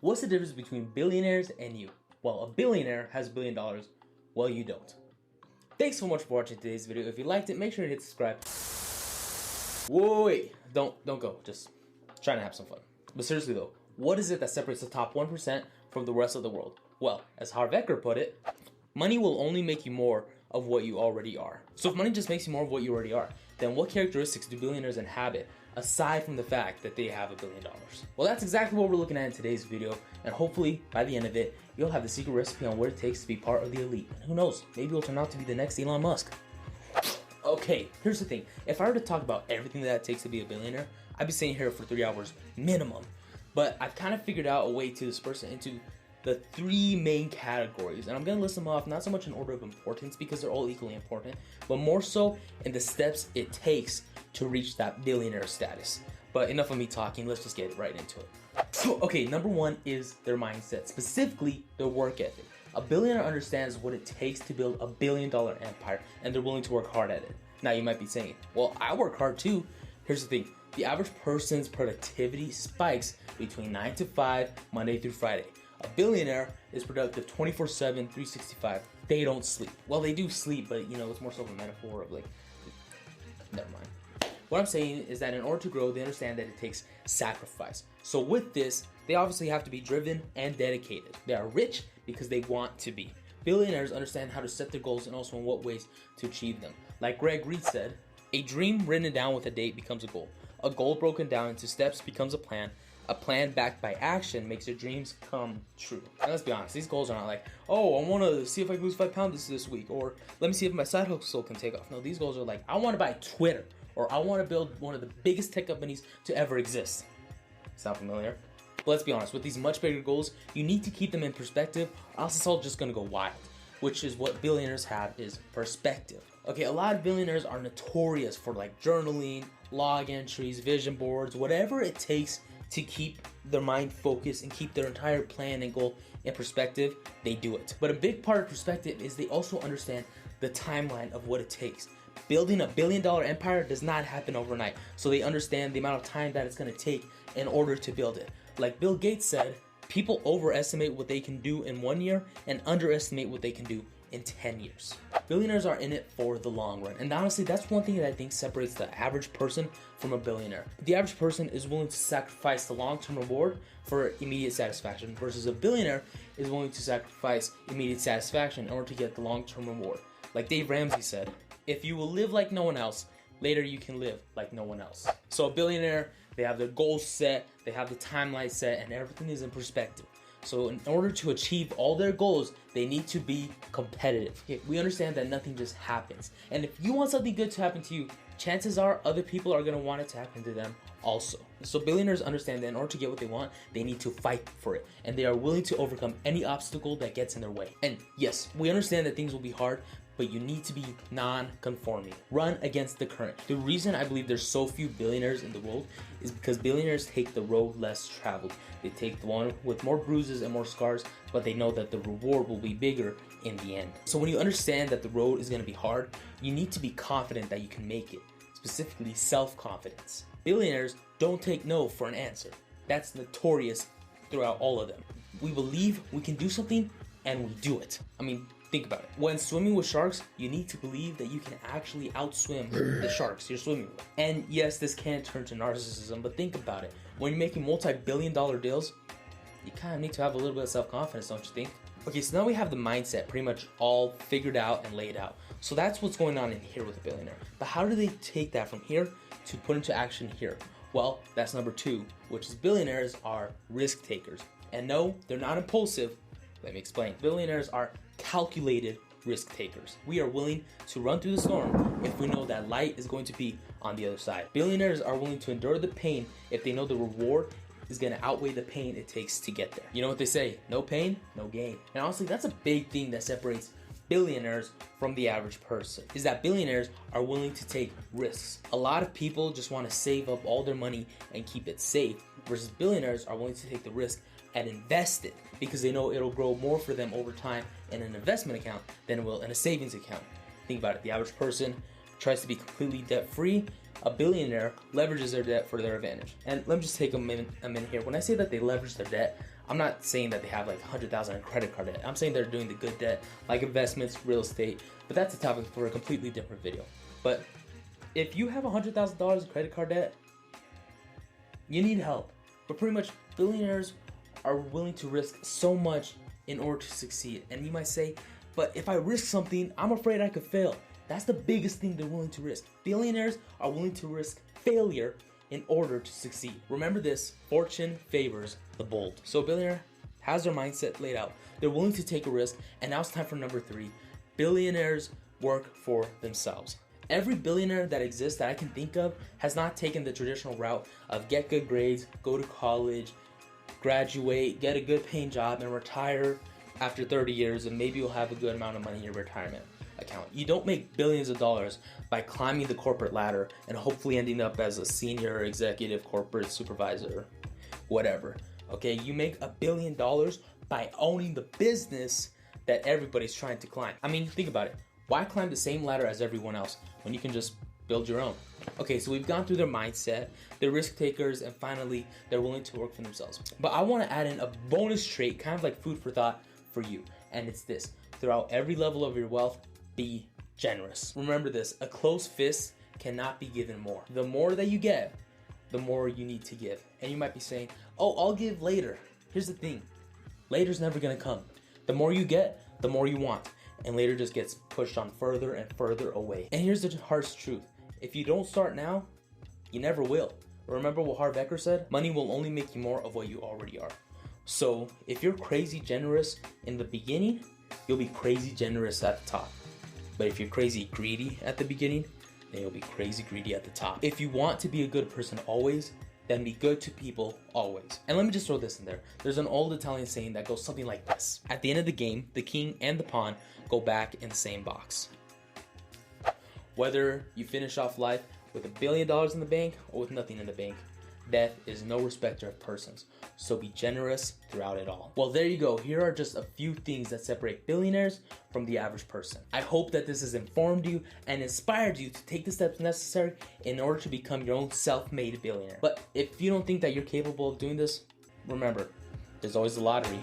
What's the difference between billionaires and you? Well, a billionaire has $1 billion, well, you don't. Thanks so much for watching today's video. If you liked it, make sure to hit subscribe. Whoa, wait, don't go, just trying to have some fun. But seriously though, what is it that separates the top 1% from the rest of the world? Well, as Harv Eker put it, money will only make you more of what you already are. So if money just makes you more of what you already are, then what characteristics do billionaires inhabit aside from the fact that they have $1 billion? Well, that's exactly what we're looking at in today's video, and hopefully by the end of it, you'll have the secret recipe on what it takes to be part of the elite. And who knows, maybe you'll turn out to be the next Elon Musk. Okay, here's the thing. If I were to talk about everything that it takes to be a billionaire, I'd be sitting here for 3 hours minimum. But I've kind of figured out a way to disperse it into the 3 main categories, and I'm gonna list them off not so much in order of importance because they're all equally important, but more so in the steps it takes to reach that billionaire status. But enough of me talking, let's just get right into it. Okay, number 1 is their mindset, specifically their work ethic. A billionaire understands what it takes to build $1 billion empire, and they're willing to work hard at it. Now you might be saying, well, I work hard too. Here's the thing, the average person's productivity spikes between 9 to 5, Monday through Friday. A billionaire is productive 24/7, 365. They don't sleep. Well, they do sleep, but it's more so of a metaphor of like, never mind. What I'm saying is that in order to grow, they understand that it takes sacrifice. So with this, they obviously have to be driven and dedicated. They are rich because they want to be. Billionaires understand how to set their goals and also in what ways to achieve them. Like Greg Reed said, a dream written down with a date becomes a goal. A goal broken down into steps becomes a plan. A plan backed by action makes your dreams come true. And let's be honest, these goals are not like, oh, I want to see if I can lose 5 pounds this week, or let me see if my side hustle can take off. No, these goals are like, I want to buy Twitter, or I want to build one of the biggest tech companies to ever exist. Sound familiar? But let's be honest, with these much bigger goals, you need to keep them in perspective, or else it's all just going to go wild. Which is what billionaires have, is perspective. Okay, a lot of billionaires are notorious for like journaling, log entries, vision boards, whatever it takes to keep their mind focused and keep their entire plan and goal in perspective, they do it. But a big part of perspective is they also understand the timeline of what it takes. Building $1 billion empire does not happen overnight, so they understand the amount of time that it's going to take in order to build it. Like Bill Gates said, people overestimate what they can do in 1 year and underestimate what they can do in 10 years. Billionaires are in it for the long run, and honestly, that's one thing that I think separates the average person from a billionaire. The average person is willing to sacrifice the long-term reward for immediate satisfaction, versus a billionaire is willing to sacrifice immediate satisfaction in order to get the long-term reward. Like Dave Ramsey said, if you will live like no one else, later you can live like no one else. So a billionaire, they have their goals set, they have the timeline set, and everything is in perspective. So in order to achieve all their goals, they need to be competitive. Okay, we understand that nothing just happens. And if you want something good to happen to you, chances are other people are going to want it to happen to them also. So billionaires understand that in order to get what they want, they need to fight for it. And they are willing to overcome any obstacle that gets in their way. And yes, we understand that things will be hard, but you need to be non-conforming. Run against the current. The reason I believe there's so few billionaires in the world is because billionaires take the road less traveled. They take the one with more bruises and more scars, but they know that the reward will be bigger in the end. So when you understand that the road is gonna be hard, you need to be confident that you can make it, specifically self-confidence. Billionaires don't take no for an answer. That's notorious throughout all of them. We believe we can do something and we do it. I mean, think about it. When swimming with sharks, you need to believe that you can actually outswim the sharks you're swimming with. And yes, this can turn to narcissism, but think about it. When you're making multi-billion-dollar deals, you kind of need to have a little bit of self-confidence, don't you think? Okay, so now we have the mindset pretty much all figured out and laid out. So that's what's going on in here with a billionaire. But how do they take that from here to put into action here? Well, that's number 2, which is billionaires are risk takers. And no, they're not impulsive. Let me explain. Billionaires are calculated risk takers. We are willing to run through the storm if we know that light is going to be on the other side. Billionaires are willing to endure the pain if they know the reward is going to outweigh the pain it takes to get there. You know what they say, no pain, no gain. And honestly, that's a big thing that separates billionaires from the average person, is that billionaires are willing to take risks. A lot of people just want to save up all their money and keep it safe, versus billionaires are willing to take the risk and invest it because they know it'll grow more for them over time in an investment account than it will in a savings account. Think about it, the average person tries to be completely debt-free. A billionaire leverages their debt for their advantage. And let me just take a minute here. When I say that they leverage their debt, I'm not saying that they have like 100,000 in credit card debt. I'm saying they're doing the good debt, like investments, real estate. But that's a topic for a completely different video. But if you have $100,000 in credit card debt, you need help. But pretty much billionaires are willing to risk so much in order to succeed. And you might say, but if I risk something, I'm afraid I could fail. That's the biggest thing they're willing to risk. Billionaires are willing to risk failure in order to succeed. Remember this, fortune favors the bold. So a billionaire has their mindset laid out. They're willing to take a risk. And now it's time for number 3. Billionaires work for themselves. Every billionaire that exists that I can think of has not taken the traditional route of get good grades, go to college, graduate, get a good paying job, and retire after 30 years, and maybe you'll have a good amount of money in your retirement account. You don't make billions of dollars by climbing the corporate ladder and hopefully ending up as a senior executive corporate supervisor, whatever. Okay, you make $1 billion by owning the business that everybody's trying to climb. I mean, think about it. Why climb the same ladder as everyone else when you can just build your own? Okay, so we've gone through their mindset, they're risk takers, and finally, they're willing to work for themselves. But I want to add in a bonus trait, kind of like food for thought for you, and it's this. Throughout every level of your wealth, be generous. Remember this, a closed fist cannot be given more. The more that you get, the more you need to give. And you might be saying, oh, I'll give later. Here's the thing, later's never gonna come. The more you get, the more you want. And later just gets pushed on further and further away. And here's the harsh truth. If you don't start now, you never will. Remember what Harv Eker said? Money will only make you more of what you already are. So if you're crazy generous in the beginning, you'll be crazy generous at the top. But if you're crazy greedy at the beginning, then you'll be crazy greedy at the top. If you want to be a good person always, then be good to people always. And let me just throw this in there. There's an old Italian saying that goes something like this. At the end of the game, the king and the pawn go back in the same box. Whether you finish off life with $1 billion in the bank or with nothing in the bank, death is no respecter of persons. So be generous throughout it all. Well, there you go. Here are just a few things that separate billionaires from the average person. I hope that this has informed you and inspired you to take the steps necessary in order to become your own self-made billionaire. But if you don't think that you're capable of doing this, remember, there's always the lottery.